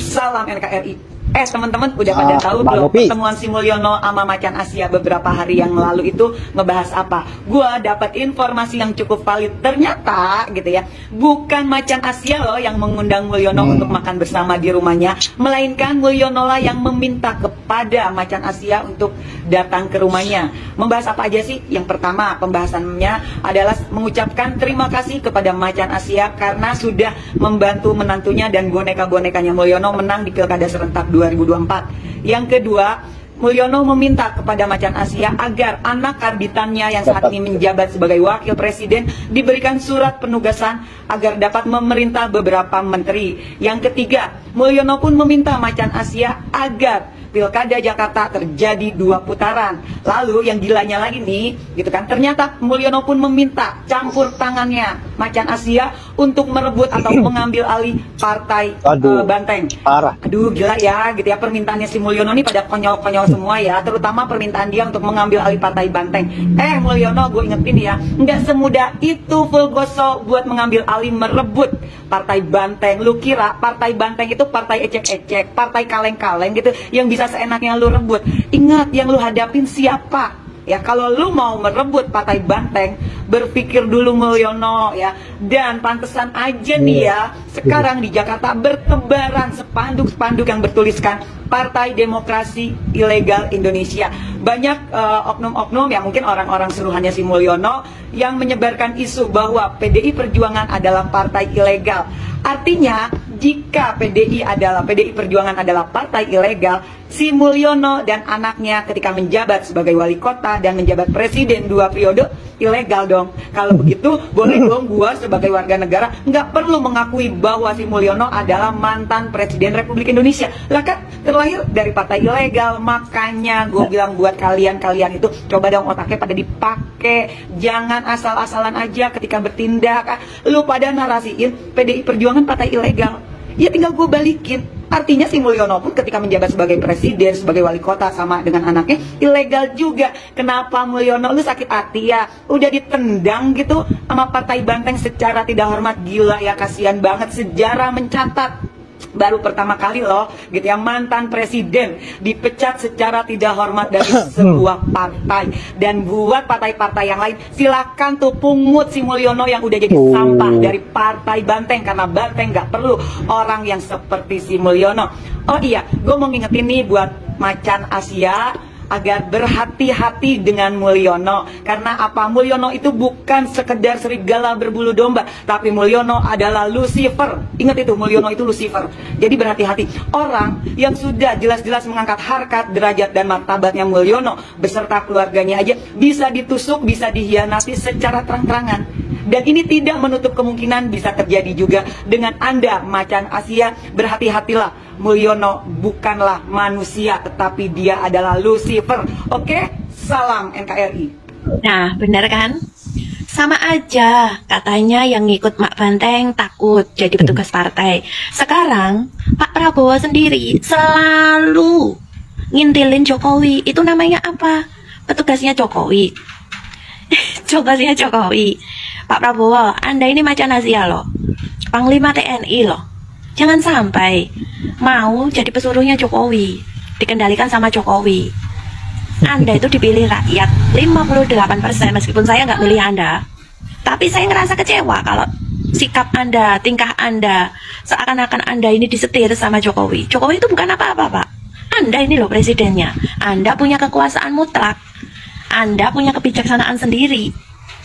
Salam NKRI. Teman-teman udah pada tahu belum pertemuan si Mulyono sama Macan Asia beberapa hari yang lalu itu ngebahas apa? Gua dapat informasi yang cukup valid. Ternyata gitu ya, bukan Macan Asia loh yang mengundang Mulyono untuk makan bersama di rumahnya, melainkan Mulyono lah yang meminta kepada Macan Asia untuk datang ke rumahnya. Membahas apa aja sih? Yang pertama, pembahasannya adalah mengucapkan terima kasih kepada Macan Asia karena sudah membantu menantunya dan boneka-bonekanya Mulyono menang di Pilkada serentak 2024. Yang kedua, Mulyono meminta kepada Macan Asia agar anak karbitannya yang saat ini menjabat sebagai wakil presiden diberikan surat penugasan agar dapat memerintah beberapa menteri. Yang ketiga, Mulyono pun meminta Macan Asia agar Pilkada Jakarta terjadi 2 putaran. Lalu yang gilanya lagi nih, gitu kan, ternyata Mulyono pun meminta campur tangannya Macan Asia untuk merebut atau mengambil alih partai Banteng. Parah. Aduh gila ya, gitu ya, permintaannya si Mulyono nih pada konyol-konyol semua ya, terutama permintaan dia untuk mengambil alih partai Banteng. Mulyono, gue ingetin ya, nggak semudah itu Fulgoso buat mengambil alih merebut partai Banteng. Lu kira partai Banteng itu partai ecek-ecek, partai kaleng-kaleng gitu yang bisa seenaknya lu rebut? Ingat yang lu hadapin siapa? Ya, kalau lu mau merebut partai Banteng, berpikir dulu Mulyono ya. Dan pantesan aja nih ya, sekarang di Jakarta bertebaran spanduk-spanduk yang bertuliskan Partai Demokrasi Ilegal Indonesia. Banyak oknum-oknum yang mungkin orang-orang suruhannya si Mulyono yang menyebarkan isu bahwa PDI Perjuangan adalah partai ilegal. Artinya, jika PDI Perjuangan adalah partai ilegal, si Mulyono dan anaknya ketika menjabat sebagai wali kota dan menjabat presiden 2 periode ilegal dong. Kalau begitu, boleh dong gua sebagai warga negara nggak perlu mengakui bahwa si Mulyono adalah mantan presiden Republik Indonesia. Lah kan terlahir dari partai ilegal. Makanya gue bilang buat kalian itu, coba dong otaknya pada dipakai. Jangan asal-asalan aja ketika bertindak. Lu pada narasiin PDI Perjuangan partai ilegal. Ya tinggal gue balikin. Artinya si Mulyono pun ketika menjabat sebagai presiden, sebagai wali kota sama dengan anaknya, ilegal juga. Kenapa Mulyono? Lu sakit hati ya? Udah ditendang gitu sama partai Banteng secara tidak hormat. Gila ya, kasihan banget. Sejarah mencatat baru pertama kali loh gitu ya, mantan presiden dipecat secara tidak hormat dari sebuah partai. Dan buat partai-partai yang lain, silakan tuh pungut si Mulyono yang udah jadi sampah dari partai Banteng, karena Banteng nggak perlu orang yang seperti si Mulyono. Oh iya, gue mau ngingetin nih buat Macan Asia agar berhati-hati dengan Mulyono. Karena apa? Mulyono itu bukan sekedar serigala berbulu domba, tapi Mulyono adalah Lucifer. Ingat itu, Mulyono itu Lucifer. Jadi berhati-hati. Orang yang sudah jelas-jelas mengangkat harkat, derajat, dan martabatnya Mulyono beserta keluarganya aja bisa ditusuk, bisa dihianati secara terang-terangan. Dan ini tidak menutup kemungkinan bisa terjadi juga dengan Anda, Macan Asia. Berhati-hatilah. Mulyono bukanlah manusia, tetapi dia adalah Lucifer. Oke? Salam NKRI. Nah, benar kan? Sama aja, katanya yang ngikut Mak Banteng takut jadi petugas partai. Sekarang, Pak Prabowo sendiri selalu ngintilin Jokowi. Itu namanya apa? Petugasnya Jokowi. Tugasnya Jokowi. Pak Prabowo, Anda ini Macan Asia loh, Panglima TNI loh. Jangan sampai mau jadi pesuruhnya Jokowi, dikendalikan sama Jokowi. Anda itu dipilih rakyat 58%, meskipun saya nggak milih Anda. Tapi saya ngerasa kecewa kalau sikap Anda, tingkah Anda, seakan-akan Anda ini disetir sama Jokowi. Jokowi itu bukan apa-apa, Pak. Anda ini loh presidennya. Anda punya kekuasaan mutlak. Anda punya kebijaksanaan sendiri.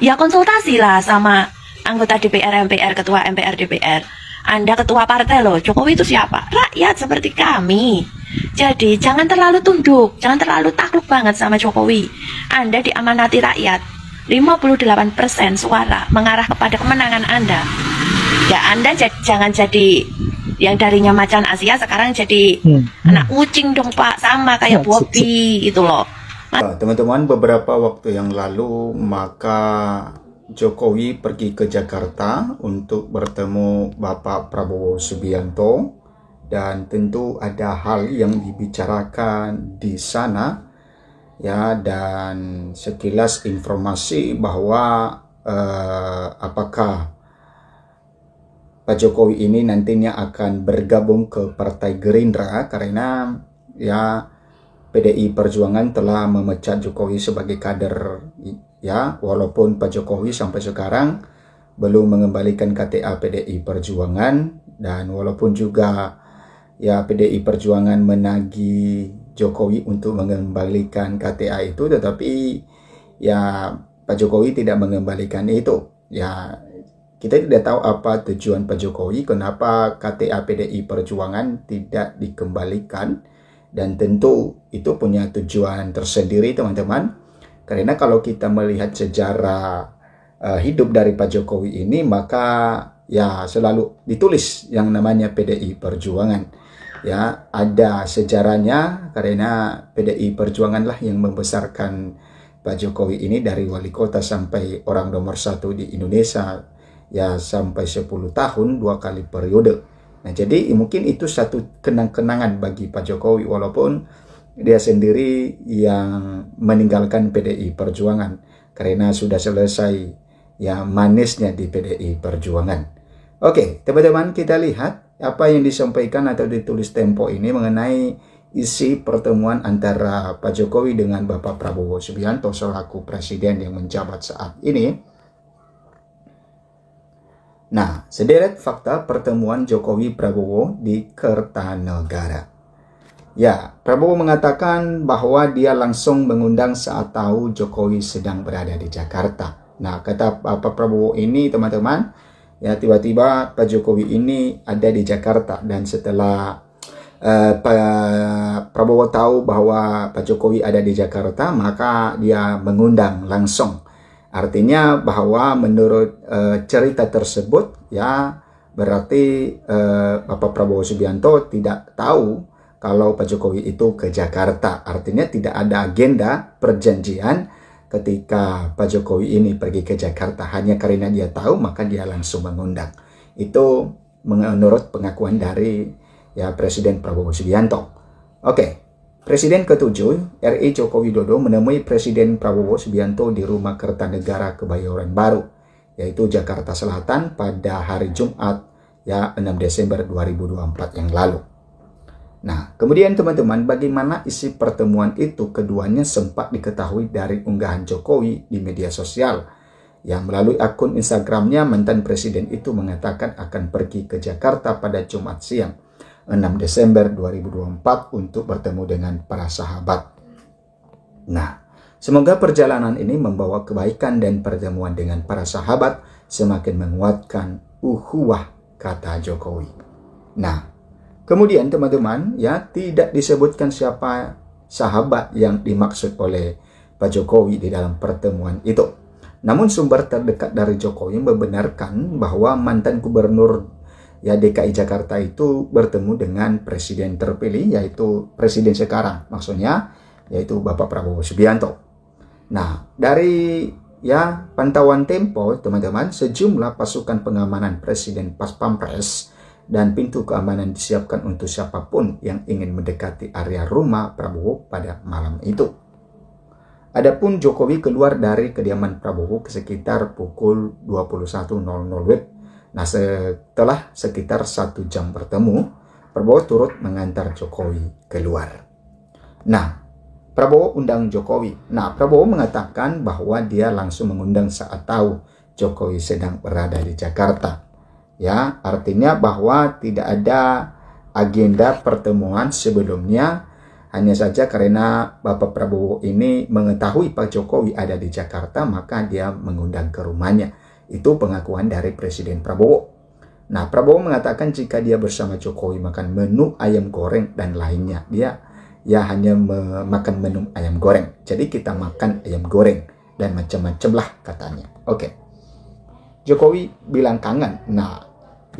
Ya konsultasilah sama anggota DPR, MPR, ketua MPR, DPR. Anda ketua partai loh. Jokowi itu siapa? Rakyat seperti kami. Jadi jangan terlalu tunduk, jangan terlalu takluk banget sama Jokowi. Anda diamanati rakyat. 58% suara mengarah kepada kemenangan Anda. Ya Anda jangan jadi yang darinya Macan Asia sekarang jadi anak kucing dong Pak, sama kayak Bobby gitu loh. Teman-teman, beberapa waktu yang lalu maka Jokowi pergi ke Jakarta untuk bertemu Bapak Prabowo Subianto, dan tentu ada hal yang dibicarakan di sana ya. Dan sekilas informasi bahwa apakah Pak Jokowi ini nantinya akan bergabung ke Partai Gerindra karena ya PDI Perjuangan telah memecat Jokowi sebagai kader, ya, walaupun Pak Jokowi sampai sekarang belum mengembalikan KTA PDI Perjuangan, dan walaupun juga ya PDI Perjuangan menagih Jokowi untuk mengembalikan KTA itu, tetapi ya Pak Jokowi tidak mengembalikan itu. Ya, kita tidak tahu apa tujuan Pak Jokowi, kenapa KTA PDI Perjuangan tidak dikembalikan, dan tentu itu punya tujuan tersendiri, teman-teman. Karena kalau kita melihat sejarah hidup dari Pak Jokowi ini, maka ya selalu ditulis yang namanya PDI Perjuangan. Ya, ada sejarahnya karena PDI Perjuangan lah yang membesarkan Pak Jokowi ini dari wali kota sampai orang nomor 1 di Indonesia, ya sampai 10 tahun 2 kali periode. Nah, jadi mungkin itu satu kenang-kenangan bagi Pak Jokowi, walaupun dia sendiri yang meninggalkan PDI Perjuangan karena sudah selesai ya manisnya di PDI Perjuangan. Oke, teman-teman, kita lihat apa yang disampaikan atau ditulis Tempo ini mengenai isi pertemuan antara Pak Jokowi dengan Bapak Prabowo Subianto selaku presiden yang menjabat saat ini. Nah, sederet fakta pertemuan Jokowi-Prabowo di Kertanegara. Ya, Prabowo mengatakan bahwa dia langsung mengundang saat tahu Jokowi sedang berada di Jakarta. Nah, kata Pak Prabowo ini, teman-teman, ya tiba-tiba Pak Jokowi ini ada di Jakarta, dan setelah Pak Prabowo tahu bahwa Pak Jokowi ada di Jakarta, maka dia mengundang langsung. Artinya bahwa menurut cerita tersebut, ya berarti Bapak Prabowo Subianto tidak tahu kalau Pak Jokowi itu ke Jakarta. Artinya tidak ada agenda perjanjian ketika Pak Jokowi ini pergi ke Jakarta. Hanya karena dia tahu, maka dia langsung mengundang. Itu menurut pengakuan dari ya Presiden Prabowo Subianto. Oke. Presiden ke-7 RI Joko Widodo menemui Presiden Prabowo Subianto di Rumah Kertanegara Kebayoran Baru, yaitu Jakarta Selatan pada hari Jumat ya 6 Desember 2024 yang lalu. Nah, kemudian teman-teman, bagaimana isi pertemuan itu? Keduanya sempat diketahui dari unggahan Jokowi di media sosial, yang melalui akun Instagramnya mantan presiden itu mengatakan akan pergi ke Jakarta pada Jumat siang 6 Desember 2024 untuk bertemu dengan para sahabat. Nah, semoga perjalanan ini membawa kebaikan dan pertemuan dengan para sahabat semakin menguatkan ukhuwah, kata Jokowi. Nah, kemudian teman-teman, ya tidak disebutkan siapa sahabat yang dimaksud oleh Pak Jokowi di dalam pertemuan itu. Namun sumber terdekat dari Jokowi membenarkan bahwa mantan gubernur ya DKI Jakarta itu bertemu dengan presiden terpilih, yaitu presiden sekarang, maksudnya yaitu Bapak Prabowo Subianto. Nah, dari ya pantauan Tempo, teman-teman, sejumlah pasukan pengamanan presiden pas pampres dan pintu keamanan disiapkan untuk siapapun yang ingin mendekati area rumah Prabowo pada malam itu. Adapun Jokowi keluar dari kediaman Prabowo sekitar pukul 21.00 WIB. Nah, setelah sekitar 1 jam bertemu, Prabowo turut mengantar Jokowi keluar. Nah, Prabowo undang Jokowi. Nah, Prabowo mengatakan bahwa dia langsung mengundang saat tahu Jokowi sedang berada di Jakarta. Ya, artinya bahwa tidak ada agenda pertemuan sebelumnya. Hanya saja karena Bapak Prabowo ini mengetahui Pak Jokowi ada di Jakarta, maka dia mengundang ke rumahnya. Itu pengakuan dari Presiden Prabowo. Nah, Prabowo mengatakan jika dia bersama Jokowi makan menu ayam goreng dan lainnya. Dia ya hanya makan menu ayam goreng. Jadi kita makan ayam goreng dan macam-macam lah katanya. Oke. Jokowi bilang kangen. Nah,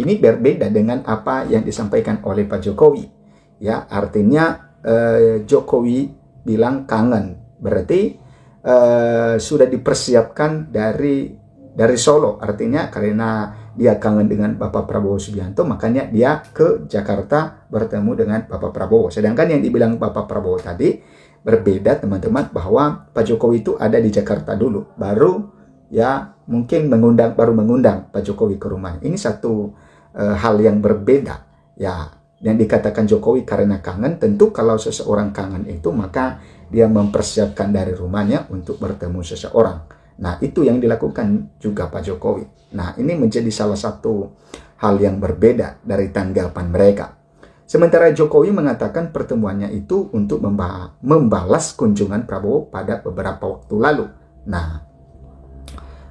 ini berbeda dengan apa yang disampaikan oleh Pak Jokowi. Ya, artinya Jokowi bilang kangen. Berarti sudah dipersiapkan dari Solo, artinya karena dia kangen dengan Bapak Prabowo Subianto, makanya dia ke Jakarta bertemu dengan Bapak Prabowo. Sedangkan yang dibilang Bapak Prabowo tadi berbeda, teman-teman, bahwa Pak Jokowi itu ada di Jakarta dulu, baru ya mungkin baru mengundang Pak Jokowi ke rumah. Ini satu hal yang berbeda. Ya, yang dikatakan Jokowi karena kangen, tentu kalau seseorang kangen itu maka dia mempersiapkan dari rumahnya untuk bertemu seseorang. Nah, itu yang dilakukan juga Pak Jokowi. Nah, ini menjadi salah satu hal yang berbeda dari tanggapan mereka. Sementara Jokowi mengatakan pertemuannya itu untuk membalas kunjungan Prabowo pada beberapa waktu lalu. Nah,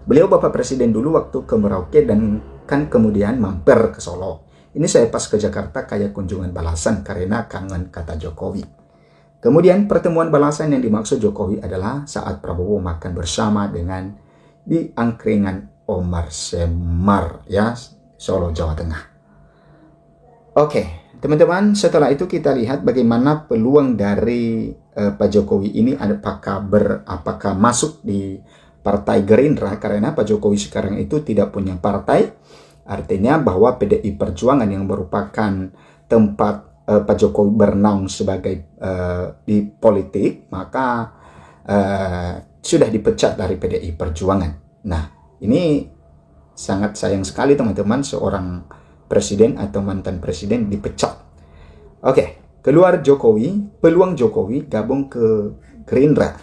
beliau Bapak Presiden dulu waktu ke Merauke dan kan kemudian mampir ke Solo. Ini saya pas ke Jakarta kayak kunjungan balasan karena kangen, kata Jokowi. Kemudian pertemuan balasan yang dimaksud Jokowi adalah saat Prabowo makan bersama dengan di angkringan Omar Semar, ya, Solo, Jawa Tengah. Oke, teman-teman, setelah itu kita lihat bagaimana peluang dari Pak Jokowi ini, apakah masuk di Partai Gerindra, karena Pak Jokowi sekarang itu tidak punya partai. Artinya bahwa PDI Perjuangan yang merupakan tempat Pak Jokowi bernaung sebagai di politik, maka sudah dipecat dari PDI Perjuangan. Nah, ini sangat sayang sekali teman-teman, seorang presiden atau mantan presiden dipecat. Oke, keluar Jokowi, peluang Jokowi gabung ke Gerindra.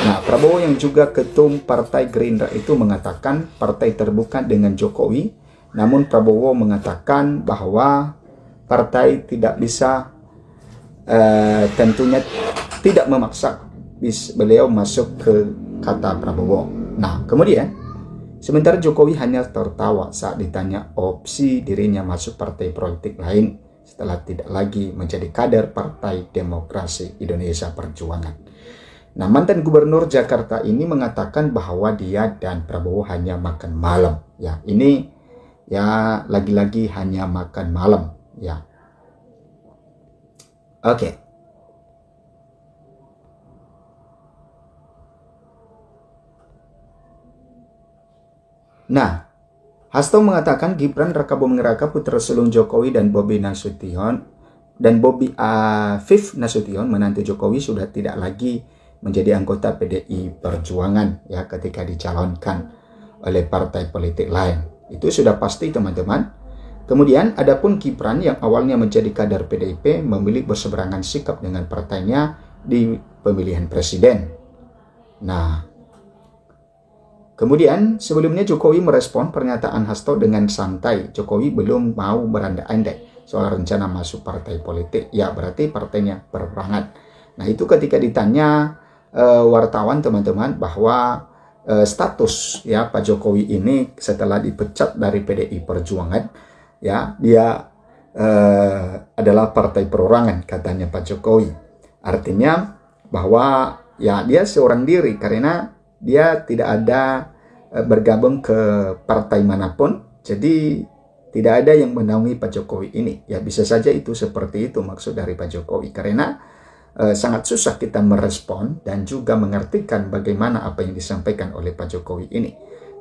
Nah, Prabowo yang juga ketum Partai Gerindra itu mengatakan partai terbuka dengan Jokowi, namun Prabowo mengatakan bahwa partai tidak bisa, tentunya tidak memaksa beliau masuk ke kata Prabowo. Nah, kemudian sementara Jokowi hanya tertawa saat ditanya opsi dirinya masuk partai politik lain setelah tidak lagi menjadi kader Partai Demokrasi Indonesia Perjuangan. Nah, mantan Gubernur Jakarta ini mengatakan bahwa dia dan Prabowo hanya makan malam. Ya, ini ya lagi-lagi hanya makan malam. Ya, oke. Nah, Hasto mengatakan Gibran Rakabuming Raka putra sulung Jokowi dan Bobi Nasution dan Bobi Afif Nasution menantu Jokowi sudah tidak lagi menjadi anggota PDI Perjuangan ya ketika dicalonkan oleh partai politik lain. Itu sudah pasti teman-teman. Kemudian adapun Gibran yang awalnya menjadi kader PDIP memilih berseberangan sikap dengan partainya di pemilihan presiden. Nah, kemudian sebelumnya Jokowi merespon pernyataan Hasto dengan santai. Jokowi belum mau berandai-andai soal rencana masuk partai politik. Ya, berarti partainya berperangan. Nah, itu ketika ditanya wartawan teman-teman bahwa status ya Pak Jokowi ini setelah dipecat dari PDI Perjuangan, ya dia adalah partai perorangan katanya Pak Jokowi. Artinya bahwa ya dia seorang diri karena dia tidak ada bergabung ke partai manapun, jadi tidak ada yang menaungi Pak Jokowi ini. Ya bisa saja itu seperti itu maksud dari Pak Jokowi, karena sangat susah kita merespon dan juga mengartikan bagaimana apa yang disampaikan oleh Pak Jokowi ini.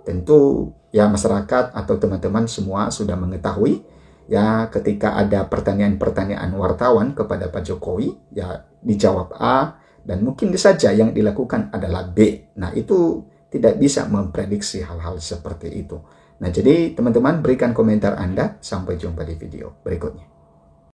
Tentu ya masyarakat atau teman-teman semua sudah mengetahui ya ketika ada pertanyaan-pertanyaan wartawan kepada Pak Jokowi ya dijawab A dan mungkin saja yang dilakukan adalah B. Nah, itu tidak bisa memprediksi hal-hal seperti itu. Nah, jadi teman-teman berikan komentar Anda. Sampai jumpa di video berikutnya.